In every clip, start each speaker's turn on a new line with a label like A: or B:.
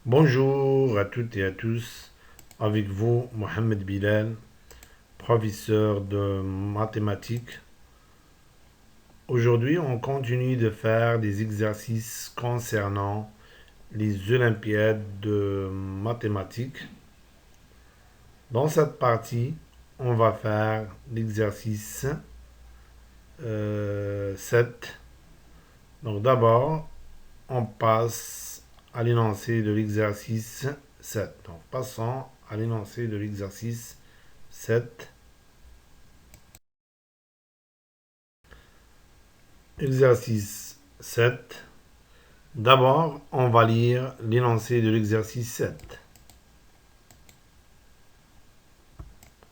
A: Bonjour à toutes et à tous, avec vous Mohamed Bilal, professeur de mathématiques. Aujourd'hui, on continue de faire des exercices concernant les Olympiades de mathématiques. Dans cette partie, on va faire l'exercice 7. Donc d'abord, on passe à l'énoncé de l'exercice 7. Donc passons à l'énoncé de l'exercice 7. Exercice 7. D'abord, on va lire l'énoncé de l'exercice 7.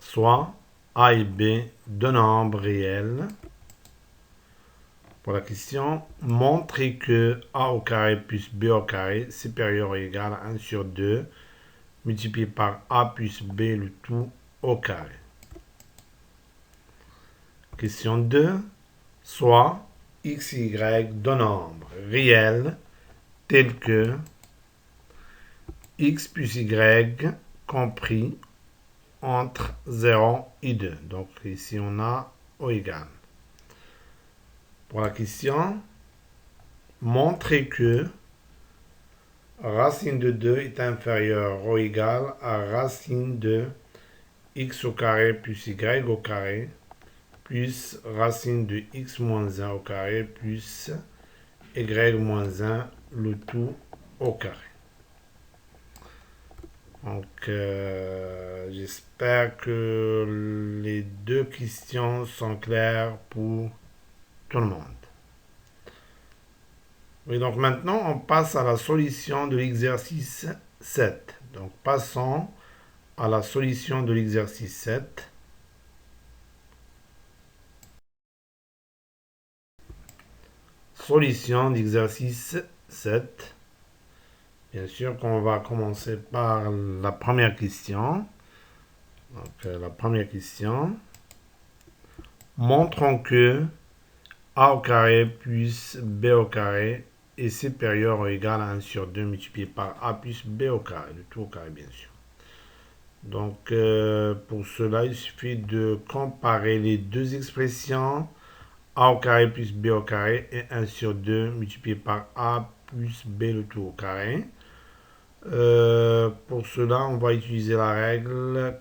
A: Soit A et B deux nombres réels. Pour la question, montrez que A au carré plus B au carré supérieur ou égal à 1 sur 2 multiplié par A plus B le tout au carré. Question 2. Soit X et Y deux nombres réels tels que X plus Y compris entre 0 et 2. Donc ici on a O égal. Pour la question, montrez que racine de 2 est inférieure ou égale à racine de x au carré plus y au carré plus racine de x moins 1 au carré plus y moins 1 le tout au carré. Donc, j'espère que les deux questions sont claires pour tout le monde. Oui, donc maintenant, on passe à la solution de l'exercice 7. Donc, passons à la solution de l'exercice 7. Solution d'exercice 7. Bien sûr qu'on va commencer par la première question. Donc, la première question. Montrons que A au carré plus B au carré est supérieur ou égal à 1 sur 2 multiplié par A plus B au carré, le tout au carré bien sûr. Donc pour cela, il suffit de comparer les deux expressions A au carré plus B au carré et 1 sur 2 multiplié par A plus B le tout au carré. Pour cela, on va utiliser la règle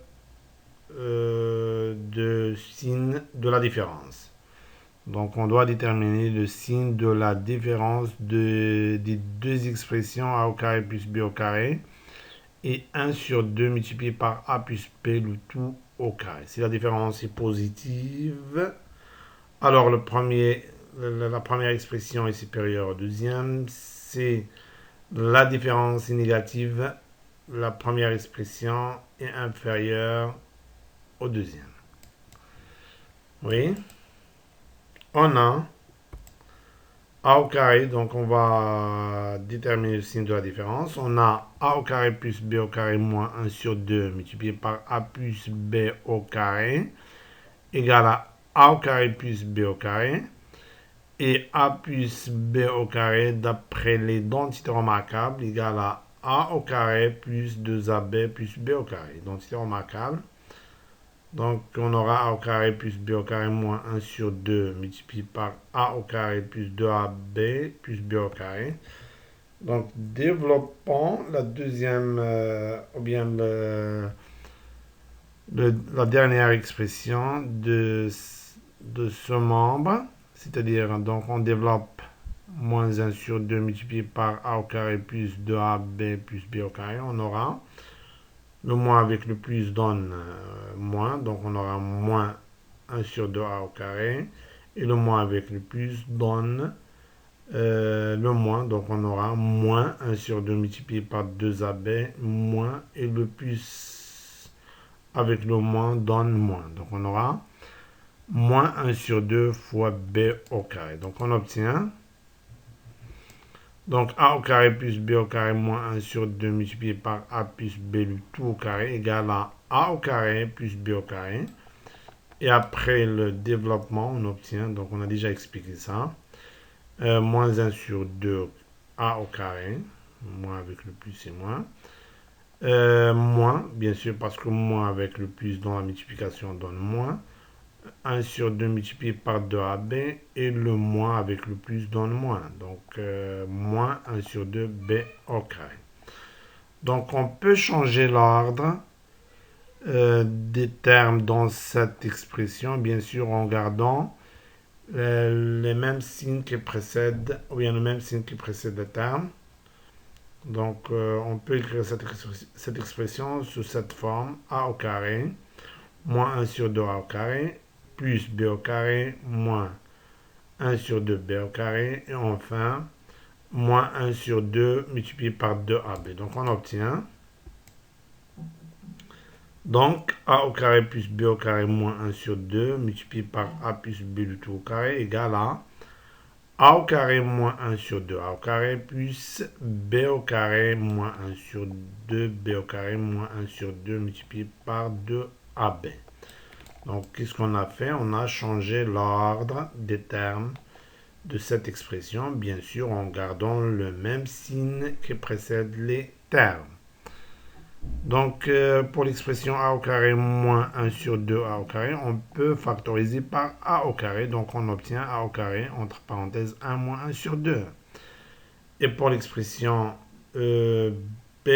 A: de signe de la différence. Donc, on doit déterminer le signe de la différence des deux expressions A au carré plus B au carré et 1 sur 2 multiplié par A plus B le tout au carré. Si la différence est positive, alors la première expression est supérieure au deuxième. Si la différence est négative, la première expression est inférieure au deuxième. Oui. On a A au carré, donc on va déterminer le signe de la différence. On a A au carré plus B au carré moins 1 sur 2 multiplié par A plus B au carré égale à A au carré plus B au carré. Et A plus B au carré, d'après les identités remarquables, égale à A au carré plus 2AB plus B au carré. Identité remarquable. Donc, on aura A au carré plus B au carré moins 1 sur 2 multiplié par A au carré plus 2AB plus B au carré. Donc, développons la deuxième, ou bien la dernière expression de ce membre. C'est-à-dire, donc, on développe moins 1 sur 2 multiplié par A au carré plus 2AB plus B au carré. On aura le moins avec le plus donne moins, donc on aura moins 1 sur 2A au carré. Et le moins avec le plus donne le moins, donc on aura moins 1 sur 2 multiplié par 2AB, moins, et le plus avec le moins donne moins. Donc on aura moins 1 sur 2 fois B au carré. Donc on obtient donc A au carré plus B au carré moins 1 sur 2 multiplié par A plus B le tout au carré égale à A au carré plus B au carré. Et après le développement, on obtient, donc on a déjà expliqué ça, moins 1 sur 2 A au carré. Moins avec le plus et moins. Moins, bien sûr, parce que moins avec le plus dans la multiplication donne moins. 1 sur 2 multiplié par 2ab et le moins avec le plus donne moins. Donc, moins 1 sur 2b au carré. Donc, on peut changer l'ordre des termes dans cette expression, bien sûr, en gardant les mêmes signes qui précèdent, ou bien le même signe qui précède le terme. Donc, on peut écrire cette expression sous cette forme, a au carré, moins 1 sur 2a au carré, plus b au carré, moins 1 sur 2b au carré, et enfin, moins 1 sur 2 multiplié par 2ab. Donc, on obtient, donc, a au carré plus b au carré moins 1 sur 2 multiplié par a plus b du tout au carré égale à a au carré moins 1 sur 2 a au carré plus b au carré moins 1 sur 2 b au carré moins 1 sur 2 multiplié par 2ab. Donc, qu'est-ce qu'on a fait? On a changé l'ordre des termes de cette expression, bien sûr en gardant le même signe qui précède les termes. Donc, pour l'expression a au carré moins 1 sur 2 a au carré, on peut factoriser par a au carré. Donc, on obtient a au carré, entre parenthèses, 1 moins 1 sur 2. Et pour l'expression b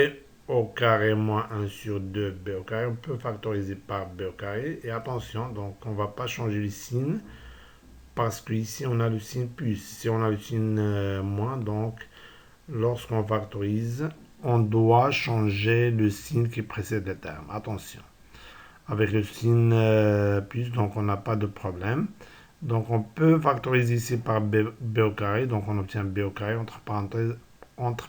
A: au carré moins 1 sur 2 b au carré, on peut factoriser par b au carré. Et attention, donc, on ne va pas changer le signe parce qu'ici, on a le signe plus. Si on a le signe moins, donc, lorsqu'on factorise, on doit changer le signe qui précède le terme. Attention. Avec le signe plus, donc on n'a pas de problème. Donc on peut factoriser ici par b au carré. Donc on obtient b au carré entre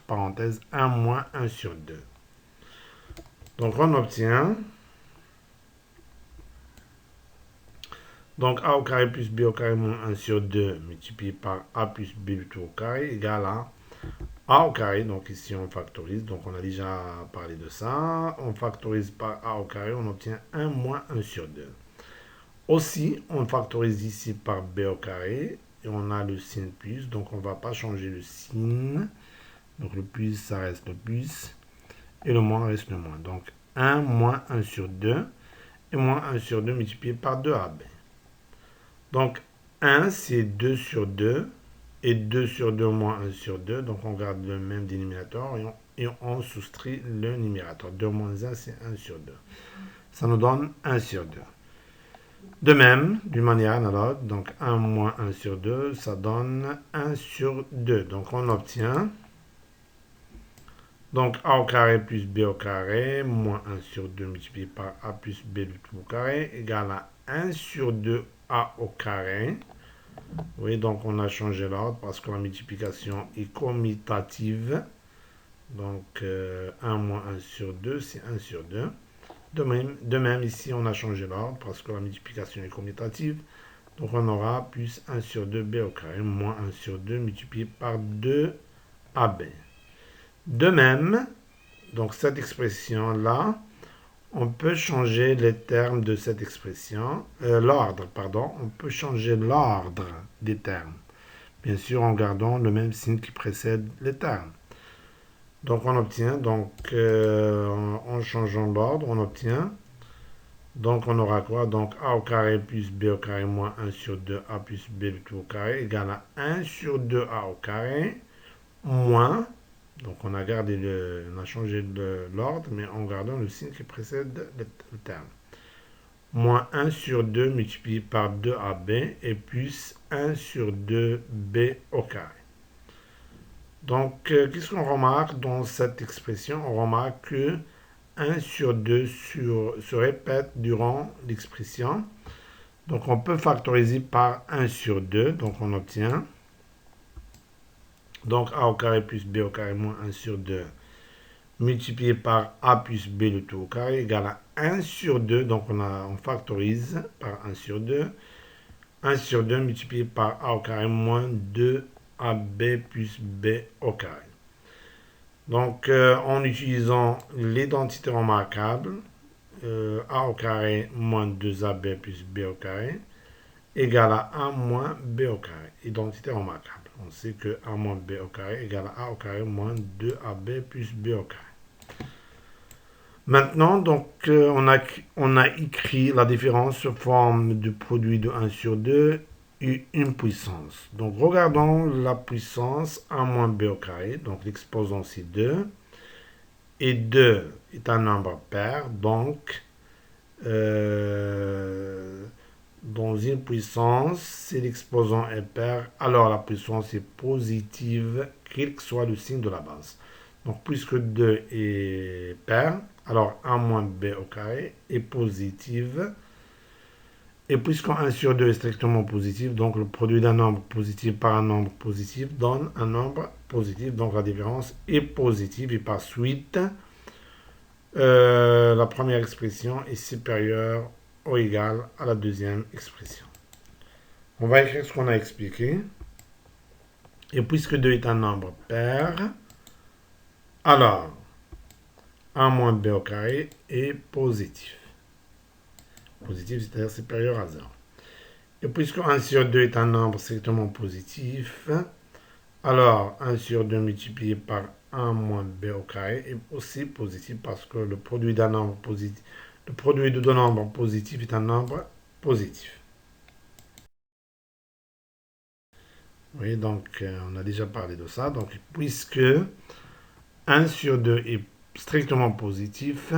A: parenthèses 1 moins 1 sur 2. Donc on obtient donc a au carré plus b au carré moins 1 sur 2 multiplié par a plus b du tout au carré égale à a au carré, donc ici on factorise, donc on a déjà parlé de ça. On factorise par a au carré, on obtient 1 moins 1 sur 2. Aussi, on factorise ici par b au carré, et on a le signe plus, donc on ne va pas changer le signe. Donc le plus, ça reste le plus, et le moins reste le moins. Donc 1 moins 1 sur 2, et moins 1 sur 2 multiplié par 2ab. Donc 1, c'est 2 sur 2, et 2 sur 2 moins 1 sur 2. Donc on garde le même dénominateur et on soustrait le numérateur. 2 moins 1, c'est 1 sur 2. Ça nous donne 1 sur 2. De même, d'une manière analogue, donc 1 moins 1 sur 2, ça donne 1 sur 2. Donc on obtient donc a au carré plus b au carré moins 1 sur 2 multiplié par a plus b du tout au carré égale à 1 sur 2 a au carré. Oui, donc on a changé l'ordre parce que la multiplication est commutative. Donc 1 moins 1 sur 2, c'est 1 sur 2. De même, ici, on a changé l'ordre parce que la multiplication est commutative. Donc on aura plus 1 sur 2b au carré moins 1 sur 2 multiplié par 2ab. De même, donc cette expression-là, on peut changer les termes de cette expression, l'ordre, pardon, on peut changer l'ordre des termes, bien sûr en gardant le même signe qui précède les termes. Donc on obtient, en changeant l'ordre, on obtient, donc on aura quoi? Donc a au carré plus b au carré moins 1 sur 2a plus b du tout au carré égale à 1 sur 2a au carré moins, donc on a changé l'ordre, mais en gardant le signe qui précède le terme. Moins 1 sur 2 multiplié par 2ab et plus 1 sur 2b au carré. Donc, qu'est-ce qu'on remarque dans cette expression? On remarque que 1 sur 2 se répète durant l'expression. Donc, on peut factoriser par 1 sur 2. Donc, on obtient donc a au carré plus b au carré moins 1 sur 2 multiplié par a plus b le tout au carré égale à 1 sur 2. Donc, on factorise par 1 sur 2. 1 sur 2 multiplié par a au carré moins 2ab plus b au carré. Donc, en utilisant l'identité remarquable, a au carré moins 2ab plus b au carré égale à 1 moins b au carré. Identité remarquable. On sait que a moins b au carré égale à a au carré moins 2ab plus b au carré. Maintenant, donc, on a écrit la différence sous forme de produit de 1 sur 2 et une puissance. Donc, regardons la puissance a moins b au carré. Donc, l'exposant, c'est 2. Et 2 est un nombre pair. Donc, dans une puissance, si l'exposant est pair, alors la puissance est positive, quel que soit le signe de la base. Donc, puisque 2 est pair, alors 1 moins b au carré est positive. Et puisque 1 sur 2 est strictement positif, donc le produit d'un nombre positif par un nombre positif donne un nombre positif. Donc la différence est positive. Et par suite, la première expression est supérieure ou égale à la deuxième expression. On va écrire ce qu'on a expliqué. Et puisque 2 est un nombre pair, alors 1 moins b au carré est positif. Positif, c'est-à-dire supérieur à 0. Et puisque 1 sur 2 est un nombre strictement positif, alors 1 sur 2 multiplié par 1 moins b au carré est aussi positif parce que le produit d'un nombre positif, le produit de deux nombres positifs est un nombre positif. Oui, donc on a déjà parlé de ça. Donc puisque 1 sur 2 est strictement positif,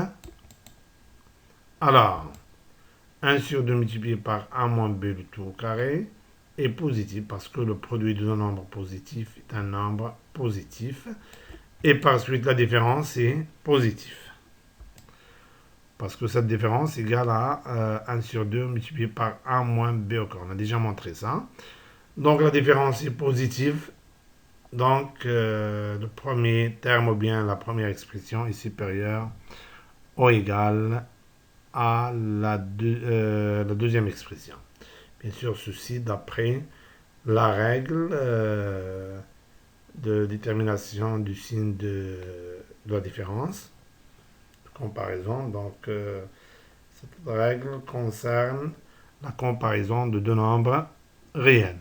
A: alors 1 sur 2 multiplié par 1 moins b le tout au carré est positif parce que le produit de deux nombres positifs est un nombre positif. Et par suite, la différence est positive. Parce que cette différence est égale à 1 sur 2 multiplié par 1 moins b au carré. On a déjà montré ça. Donc la différence est positive. Donc le premier terme ou bien la première expression est supérieure ou égale à la deuxième expression. Bien sûr, ceci d'après la règle de détermination du signe de la différence, de comparaison. Donc, cette règle concerne la comparaison de deux nombres réels.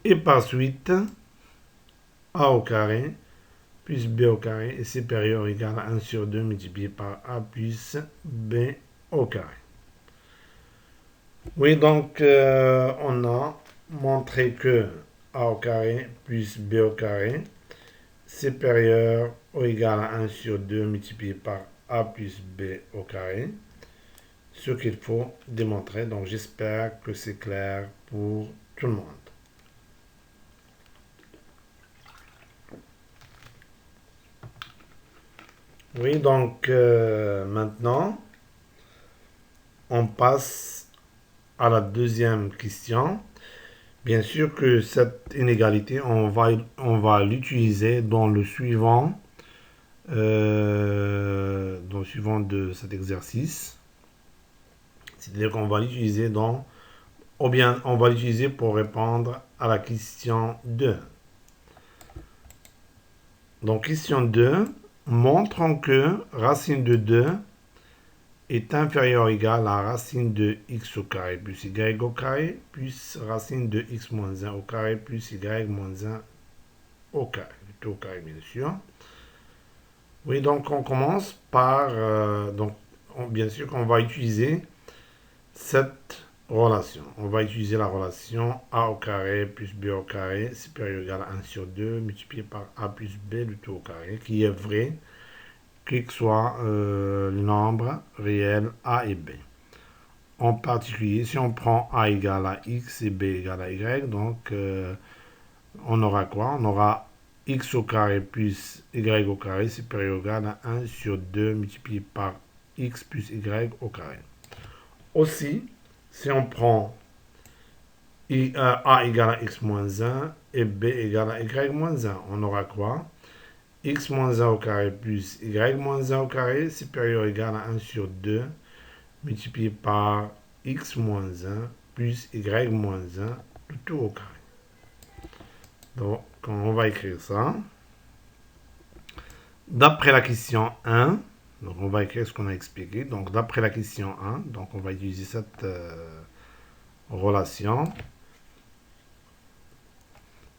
A: Et par suite, a au carré plus b au carré est supérieur ou égal à 1 sur 2 multiplié par a plus b au carré. Oui, donc on a montré que a au carré plus b au carré supérieur ou égal à 1 sur 2 multiplié par a plus b au carré. Ce qu'il faut démontrer. Donc j'espère que c'est clair pour tout le monde. Oui, donc maintenant, on passe à la deuxième question. Bien sûr que cette inégalité, on va l'utiliser dans le suivant de cet exercice. C'est-à-dire qu'on va l'utiliser ou bien on va l'utiliser pour répondre à la question 2. Donc, question 2, montrons que racine de 2 est inférieure ou égale à racine de x au carré plus y au carré plus racine de x moins 1 au carré plus y moins 1 au carré. Tout au carré, bien sûr. Oui, donc on commence par... bien sûr qu'on va utiliser cette relation. On va utiliser la relation a au carré plus b au carré supérieur ou égal à 1 sur 2 multiplié par a plus b du tout au carré, qui est vrai, quel que soit le nombre réel a et b. En particulier, si on prend a égale à x et b égale à y, donc on aura quoi? On aura x au carré plus y au carré supérieur ou égal à 1 sur 2 multiplié par x plus y au carré. Aussi, si on prend a égale à x moins 1 et b égale à y moins 1, on aura quoi? X moins 1 au carré plus y moins 1 au carré supérieur ou égal à 1 sur 2 multiplié par x moins 1 plus y moins 1 le tout au carré. Donc, on va écrire ça. D'après la question 1, donc on va écrire ce qu'on a expliqué. Donc, d'après la question 1, donc on va utiliser cette relation.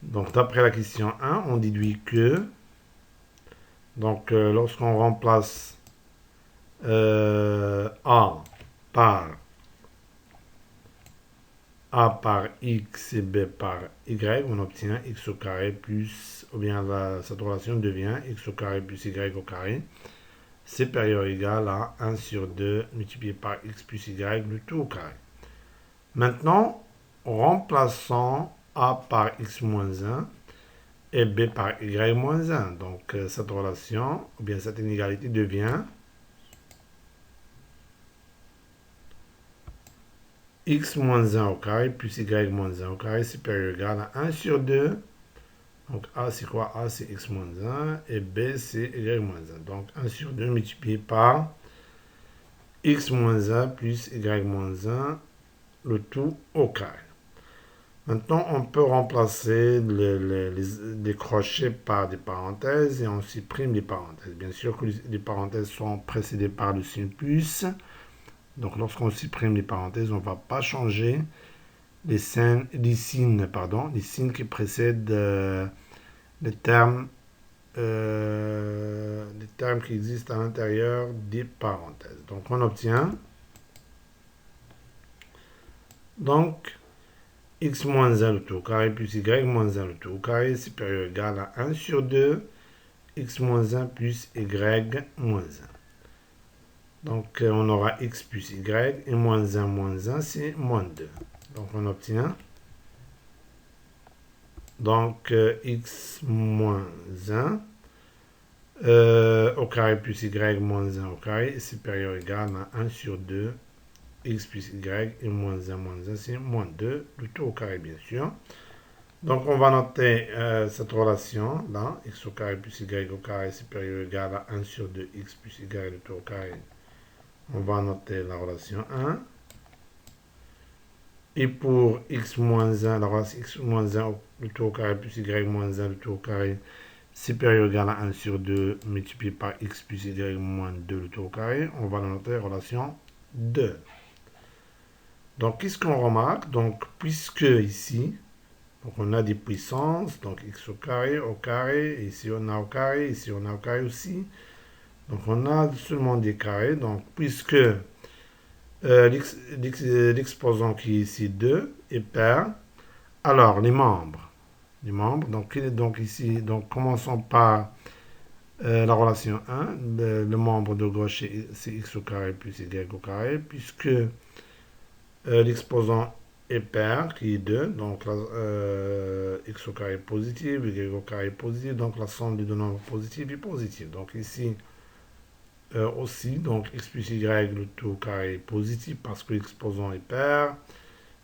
A: Donc, d'après la question 1, on déduit que, donc, lorsqu'on remplace par A par X et B par Y, on obtient X au carré plus, ou bien cette relation devient X au carré plus Y au carré, supérieur ou égal à 1 sur 2 multiplié par X plus Y, le tout au carré. Maintenant, remplaçons A par X moins 1 et B par Y moins 1. Donc, cette relation, ou bien cette inégalité devient X moins 1 au carré plus Y moins 1 au carré supérieur ou égal à 1 sur 2. Donc, A, c'est quoi? A, c'est X moins 1 et B, c'est Y moins 1. Donc, 1 sur 2 multiplié par X moins 1 plus Y moins 1, le tout au carré. Maintenant, on peut remplacer les crochets par des parenthèses et on supprime les parenthèses. Bien sûr que les parenthèses sont précédées par le signe plus. Donc, lorsqu'on supprime les parenthèses, on ne va pas changer les signes qui précèdent les termes qui existent à l'intérieur des parenthèses. Donc, on obtient donc X moins 1 le tout au carré plus Y moins 1 le tout au carré supérieur ou égal à 1 sur 2 X moins 1 plus Y moins 1. Donc, on aura X plus Y et moins 1, c'est moins 2. Donc, on obtient donc X moins 1 au carré plus Y moins 1 au carré est supérieur ou égal à 1 sur 2 X plus Y et moins 1, c'est moins 2, le tout au carré bien sûr. Donc on va noter cette relation là, X au carré plus Y au carré supérieur ou égal à 1 sur 2 X plus Y, le tout au carré. On va noter la relation 1. Et pour X moins 1, la relation X moins 1, le tout au carré plus Y moins 1, le tout au carré supérieur ou égal à 1 sur 2 multiplié par X plus Y moins 2, le tout au carré, on va noter relation 2. Donc, qu'est-ce qu'on remarque? Donc, puisque ici, donc on a des puissances, donc x au carré, ici on a au carré, ici on a au carré aussi. Donc, on a seulement des carrés. Donc, puisque l'exposant qui est ici 2 est pair, alors les membres, donc ici, donc commençons par la relation 1, le membre de gauche c'est x au carré plus y au carré, puisque l'exposant est pair, qui est 2, donc x au carré est positif, y au carré est positif, donc la somme des deux nombres positifs est positive. Donc ici aussi, donc x plus y, le tout au carré est positif parce que l'exposant est pair,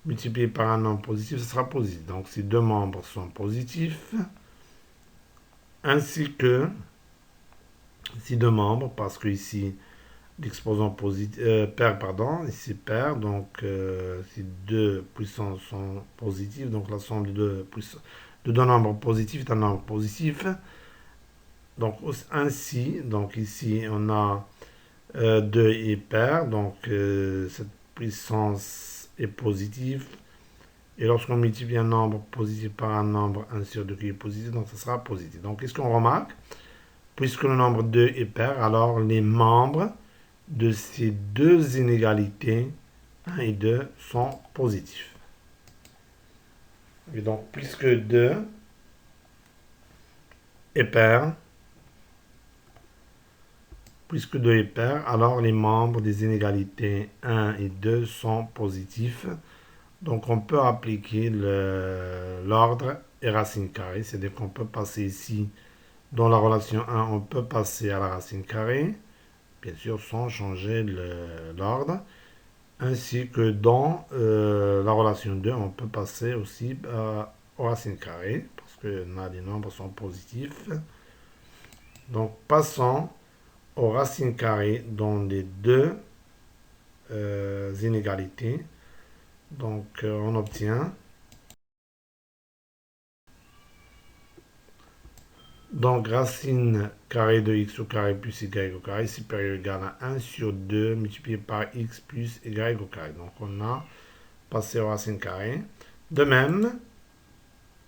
A: multiplié par un nombre positif, ce sera positif. Donc ces deux membres sont positifs, ainsi que ces deux membres, parce que ici, l'exposant pair, ici pair, donc ces deux puissances sont positives, donc la somme de deux nombres positifs est un nombre positif. Donc ainsi, donc ici on a 2 est pair, donc cette puissance est positive. Et lorsqu'on multiplie un nombre positif par un nombre 1 sur 2 qui est positif, donc ça sera positif. Donc qu'est-ce qu'on remarque? Puisque le nombre 2 est pair, alors les membres de ces deux inégalités, 1 et 2, sont positifs. Et donc, puisque 2 est pair, alors les membres des inégalités 1 et 2 sont positifs. Donc, on peut appliquer l'ordre et racine carrée, c'est-à-dire qu'on peut passer ici, dans la relation 1, on peut passer à la racine carrée, bien sûr sans changer l'ordre. Ainsi que dans la relation 2, on peut passer aussi aux racines carrées, parce que là, les nombres sont positifs. Donc, passons aux racines carrées dans les deux inégalités. Donc, on obtient donc racine carrée de x au carré plus y au carré supérieur ou égal à 1 sur 2 multiplié par x plus y au carré. Donc, on a passer aux racines carrées. De même,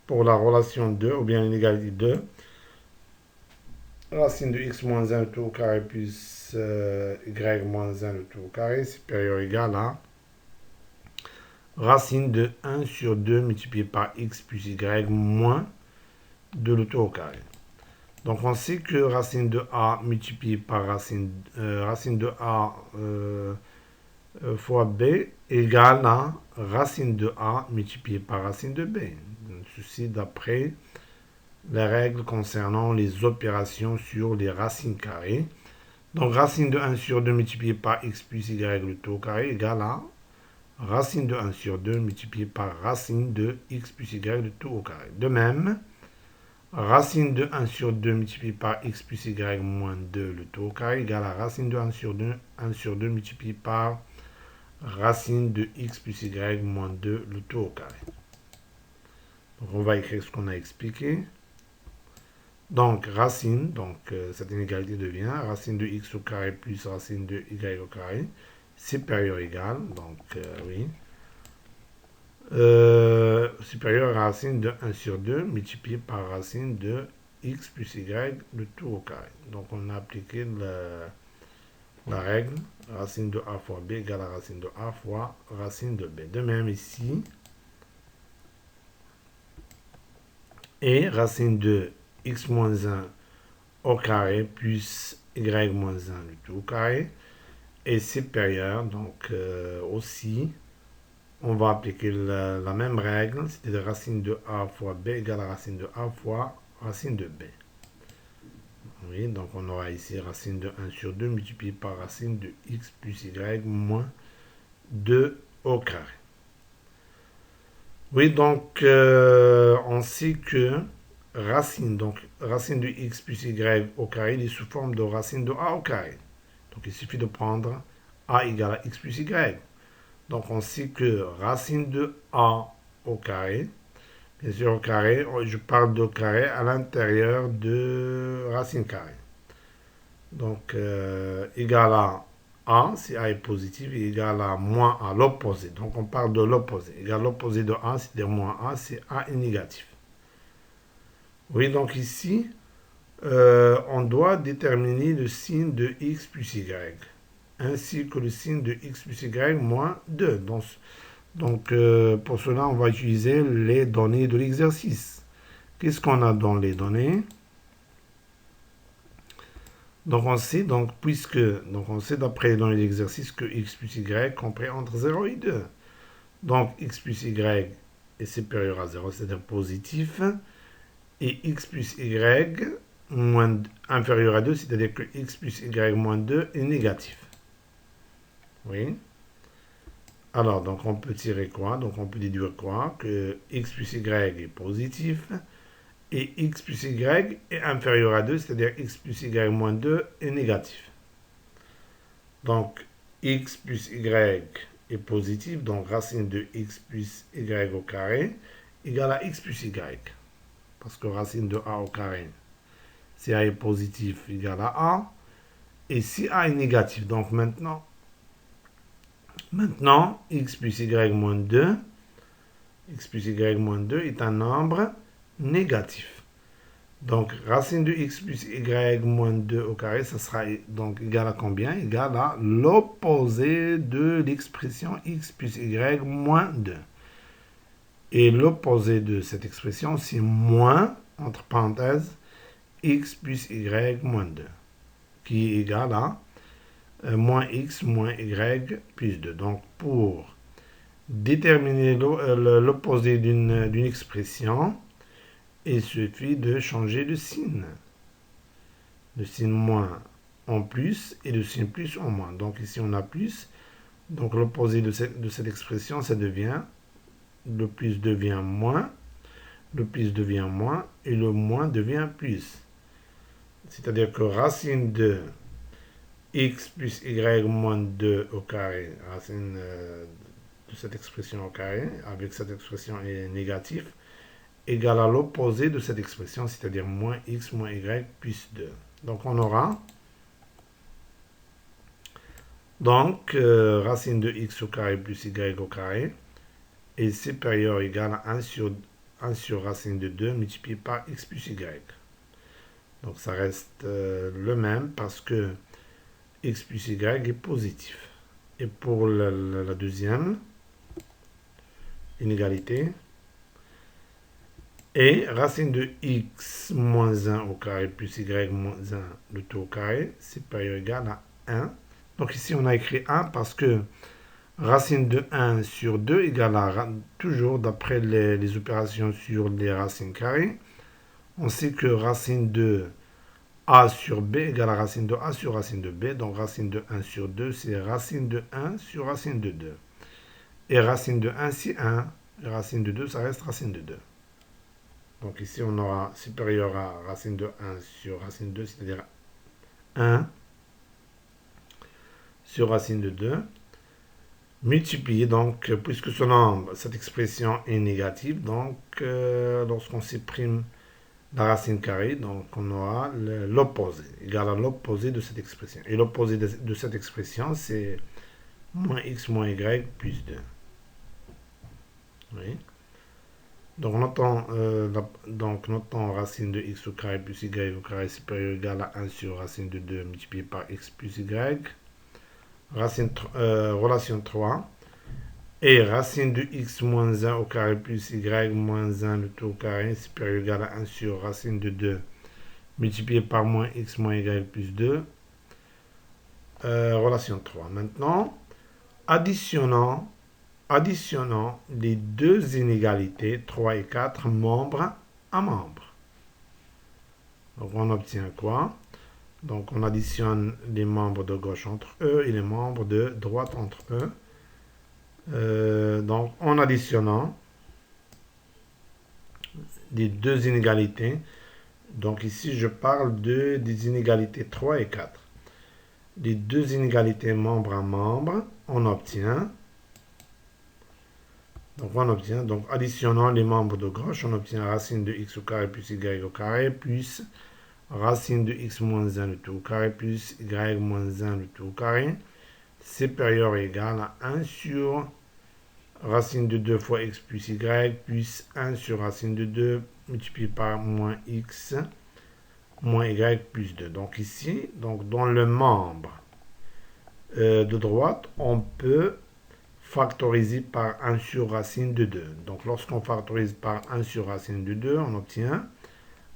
A: pour la relation 2, ou bien l'inégalité 2, racine de x moins 1 tout au carré plus y moins 1 le tout au carré supérieur ou égal à racine de 1 sur 2 multiplié par x plus y moins 2 le tout au carré. Donc on sait que racine de a multiplié par racine de a fois b égale à racine de a multiplié par racine de b. Ceci d'après les règles concernant les opérations sur les racines carrées. Donc racine de 1 sur 2 multiplié par x plus y le tout au carré égale à racine de 1 sur 2 multiplié par racine de x plus y le tout au carré. De même, racine de 1 sur 2 multiplié par x plus y moins 2 le tout au carré égale à racine de 1 sur 2 multiplié par racine de x plus y moins 2 le tout au carré. Donc on va écrire ce qu'on a expliqué. Donc racine, cette inégalité devient racine de x au carré plus racine de y au carré supérieur égal, donc oui, supérieur à racine de 1 sur 2 multiplié par racine de x plus y le tout au carré. Donc on a appliqué la règle racine de a fois b égale à racine de a fois racine de b. De même ici, et racine de x moins 1 au carré plus y moins 1 le tout au carré est supérieur, donc aussi on va appliquer la même règle, c'est-à-dire racine de a fois b égale à racine de a fois racine de b. Oui, donc on aura ici racine de 1 sur 2 multiplié par racine de x plus y moins 2 au carré. Oui, donc on sait que racine de x plus y au carré est sous forme de racine de a au carré. Donc il suffit de prendre a égale à x plus y. Donc on sait que racine de a au carré, bien sûr au carré, je parle de carré à l'intérieur de racine carrée. Donc égal à a, si a est positif, et égal à moins a, l'opposé. Donc on parle de l'opposé. Égal à l'opposé de a, c'est-à-dire moins a, c'est a est négatif. Oui, donc ici, on doit déterminer le signe de x plus y, ainsi que le signe de x plus y moins 2. Donc, pour cela, on va utiliser les données de l'exercice. Qu'est-ce qu'on a dans les données? Donc, on sait, on sait d'après les données de l'exercice que x plus y compris entre 0 et 2. Donc, x plus y est supérieur à 0, c'est-à-dire positif, et x plus y inférieur à 2, c'est-à-dire que x plus y moins 2 est négatif. Oui. Alors, donc on peut tirer quoi? Donc on peut déduire quoi? Que x plus y est positif et x plus y est inférieur à 2, c'est-à-dire x plus y moins 2 est négatif. Donc x plus y est positif, donc racine de x plus y au carré égale à x plus y. Parce que racine de a au carré, si a est positif, égale à a. Et si a est négatif, donc maintenant, x plus y moins 2, x plus y moins 2 est un nombre négatif. Donc, racine de x plus y moins 2 au carré, ça sera donc égal à combien? Égal à l'opposé de l'expression x plus y moins 2. Et l'opposé de cette expression, c'est moins, entre parenthèses, x plus y moins 2, qui est égal à moins x moins y plus 2. Donc, pour déterminer l'opposé d'une expression, il suffit de changer le signe. Le signe moins en plus et le signe plus en moins. Donc ici on a plus. Donc l'opposé de cette expression, ça devient, le plus devient moins, le plus devient moins et le moins devient plus. C'est-à-dire que racine de x plus y moins 2 au carré, racine de cette expression au carré, avec cette expression est négatif, égale à l'opposé de cette expression, c'est-à-dire moins x moins y plus 2. Donc on aura racine de x au carré plus y au carré est supérieur ou égal à 1 sur racine de 2 multiplié par x plus y. Donc ça reste le même parce que x plus y est positif. Et pour la deuxième inégalité, et racine de x moins 1 au carré plus y moins 1 le tout au carré supérieur ou égal à 1. Donc ici on a écrit 1 parce que racine de 1 sur 2 égale à, toujours d'après les opérations sur les racines carrées, on sait que racine de a sur b égale à racine de a sur racine de b. Donc racine de 1 sur 2, c'est racine de 1 sur racine de 2. Et racine de 1, c'est 1. Et racine de 2, ça reste racine de 2. Donc ici, on aura supérieur à racine de 1 sur racine de 2, c'est-à-dire 1 sur racine de 2. Multiplié, donc, puisque ce nombre, cette expression est négative, donc lorsqu'on supprime la racine carrée, donc on aura l'opposé, égal à l'opposé de cette expression. Et l'opposé de cette expression, c'est moins x moins y plus 2. Oui. Donc notons racine de x au carré plus y au carré supérieur égal à 1 sur racine de 2 multiplié par x plus y. Relation 3. Et racine de x moins 1 au carré plus y moins 1 le tout au carré supérieur égal à 1 sur racine de 2 multiplié par moins x moins y plus 2. Relation 3. Maintenant, additionnons les deux inégalités, 3 et 4, membre à membre. Donc on obtient quoi? Donc on additionne les membres de gauche entre eux et les membres de droite entre eux. Donc en additionnant les deux inégalités, donc ici je parle des inégalités 3 et 4. Les deux inégalités membre à membre, on obtient, donc additionnant les membres de gauche, on obtient racine de x au carré plus y au carré plus racine de x moins 1 le tout au carré plus y moins 1 le tout au carré supérieur ou égal à 1 sur racine de 2 fois x plus y plus 1 sur racine de 2 multiplié par moins x moins y plus 2. Donc ici, donc dans le membre de droite, on peut factoriser par 1 sur racine de 2. Donc lorsqu'on factorise par 1 sur racine de 2, on obtient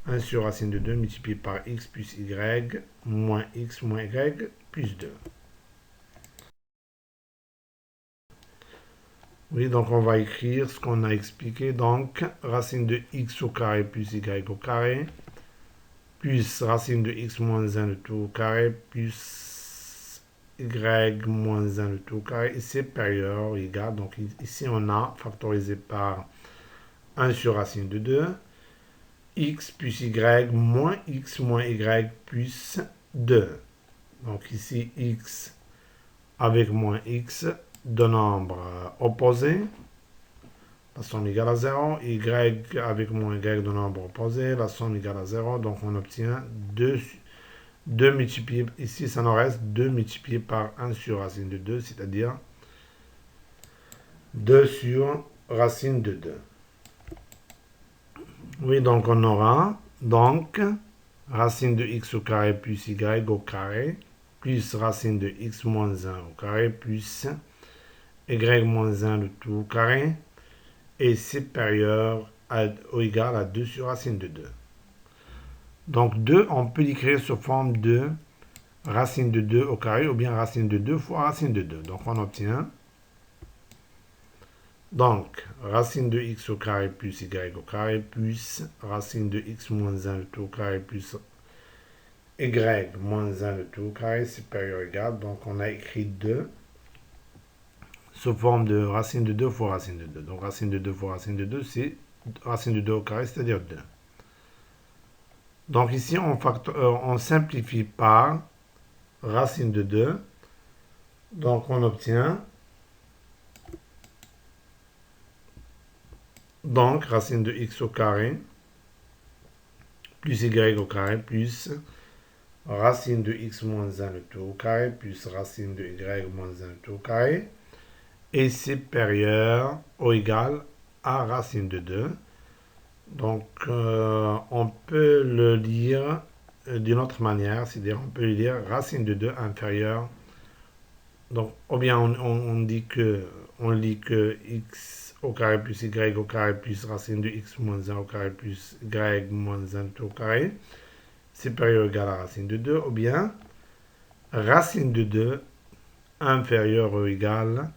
A: 1 sur racine de 2 multiplié par x plus y moins x moins y plus 2. Oui, donc on va écrire ce qu'on a expliqué. Donc, racine de x au carré plus y au carré, plus racine de x moins 1 le tout au carré, plus y moins 1 le tout au carré, est supérieur ou égal. Donc ici, on a factorisé par 1 sur racine de 2, x plus y moins y plus 2. Donc ici, x avec moins x, de nombre opposé, la somme égale à 0, y avec moins y de nombre opposé, la somme égale à 0, donc on obtient 2 multiplié, ici ça nous reste 2 multiplié par 1 sur racine de 2, c'est-à-dire 2 sur racine de 2. Oui, donc on aura donc racine de x au carré plus y au carré, plus racine de x moins 1 au carré, plus y moins 1 le tout au carré, est supérieur ou égal à 2 sur racine de 2. Donc 2, on peut l'écrire sous forme de racine de 2 au carré ou bien racine de 2 fois racine de 2. Donc on obtient donc racine de x au carré plus y au carré plus racine de x moins 1 le tout au carré plus y moins 1 le tout au carré supérieur ou égal. Donc on a écrit 2 sous forme de racine de 2 fois racine de 2. Donc racine de 2 fois racine de 2, c'est racine de 2 au carré, c'est-à-dire 2. Donc ici, on simplifie par racine de 2. Donc on obtient donc racine de x au carré plus y au carré plus racine de x moins 1 le tout au carré plus racine de y moins 1 le tout au carré est supérieur ou égal à racine de 2. Donc, on peut le lire d'une autre manière, c'est-à-dire on peut lire racine de 2 inférieure. Donc, ou bien on lit que x au carré plus y au carré plus racine de x moins 1 au carré plus y moins 1 tout au carré supérieur ou égal à racine de 2, ou bien racine de 2 inférieur ou égal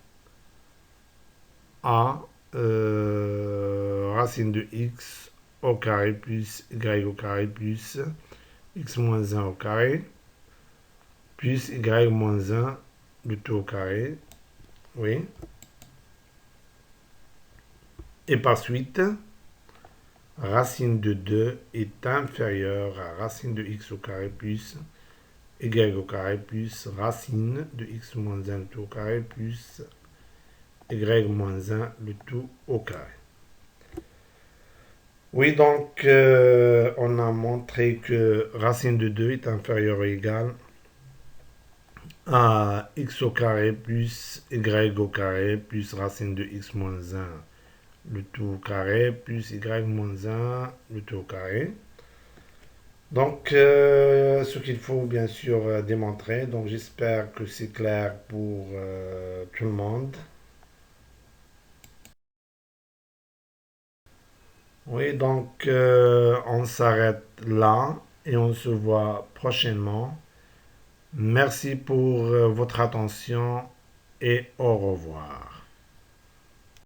A: à racine de x au carré plus y au carré plus x moins 1 au carré plus y moins 1 du tout au carré. Oui. Et par suite, racine de 2 est inférieure à racine de x au carré plus y au carré plus racine de x moins 1 le tout au carré plus y moins 1 le tout au carré. Oui, donc on a montré que racine de 2 est inférieure ou égale à x au carré plus y au carré plus racine de x moins 1 le tout au carré plus y moins 1 le tout au carré. Donc, ce qu'il faut bien sûr démontrer, donc j'espère que c'est clair pour tout le monde. Oui, donc on s'arrête là et on se voit prochainement. Merci pour votre attention et au revoir.